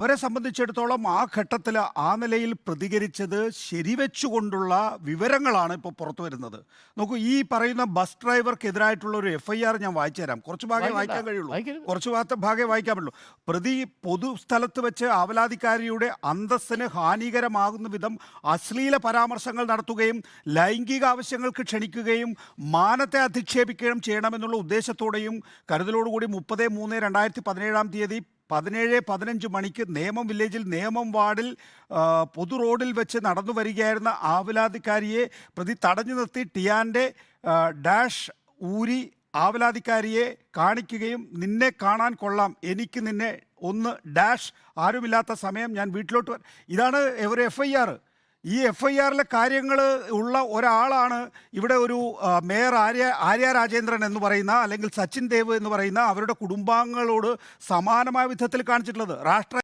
അവരെ സംബന്ധിച്ചിടത്തോളം ആ ഘട്ടത്തിൽ ആ നിലയിൽ പ്രതികരിച്ചത് ശരിവെച്ചുകൊണ്ടുള്ള വിവരങ്ങളാണ് ഇപ്പോൾ പുറത്തു വരുന്നത്. നോക്കൂ, ഈ പറയുന്ന ബസ് ഡ്രൈവർക്കെതിരായിട്ടുള്ള ഒരു FIR ഞാൻ വായിച്ചു തരാം. കുറച്ച് ഭാഗമേ വായിക്കണ്ട. വായിക്കാൻ കഴിയുള്ളൂ. വായിക്കരുത്. കുറച്ച് ഭാഗമേ വായിക്കാൻ പറ്റുള്ളൂ. പ്രതി പൊതുസ്ഥലത്ത് വെച്ച് ആവലാതിക്കാരിയുടെ അന്തസ്സിന് ഹാനികരമാകുന്ന വിധം അശ്ലീല പരാമർശങ്ങൾ നടത്തുകയും ലൈംഗിക ആവശ്യങ്ങൾക്ക് ക്ഷണിക്കുകയും മാനത്തെ അധിക്ഷേപിക്കുകയും ചെയ്യണമെന്നുള്ള ഉദ്ദേശത്തോടെയും കരുതലോടുകൂടി 30/3/2017 17:15 മണിക്ക് നേമം വില്ലേജിൽ നേമം വാർഡിൽ പൊതു റോഡിൽ വെച്ച് നടന്നു വരികയായിരുന്ന ആവലാതിക്കാരിയെ പ്രതി തടഞ്ഞു നിർത്തി ടിയാൻ്റെ ഡാഷ് ഊരി ആവലാതിക്കാരിയെ കാണിക്കുകയും നിന്നെ കാണാൻ കൊള്ളാം, എനിക്ക് നിന്നെ ഒന്ന് ഡാഷ് ആരുമില്ലാത്ത സമയം ഞാൻ വീട്ടിലോട്ട് ഇതാണ് ഒരു FIR. ഈ FIRലെ കാര്യങ്ങൾ ഉള്ള ഒരാളാണ് ഇവിടെ ഒരു മേയർ ആര്യ രാജേന്ദ്രൻ എന്ന് പറയുന്ന, അല്ലെങ്കിൽ സച്ചിൻ ദേവ് എന്ന് പറയുന്ന അവരുടെ കുടുംബാംഗങ്ങളോട് സമാനമായ വിധത്തിൽ കാണിച്ചിട്ടുള്ളത്.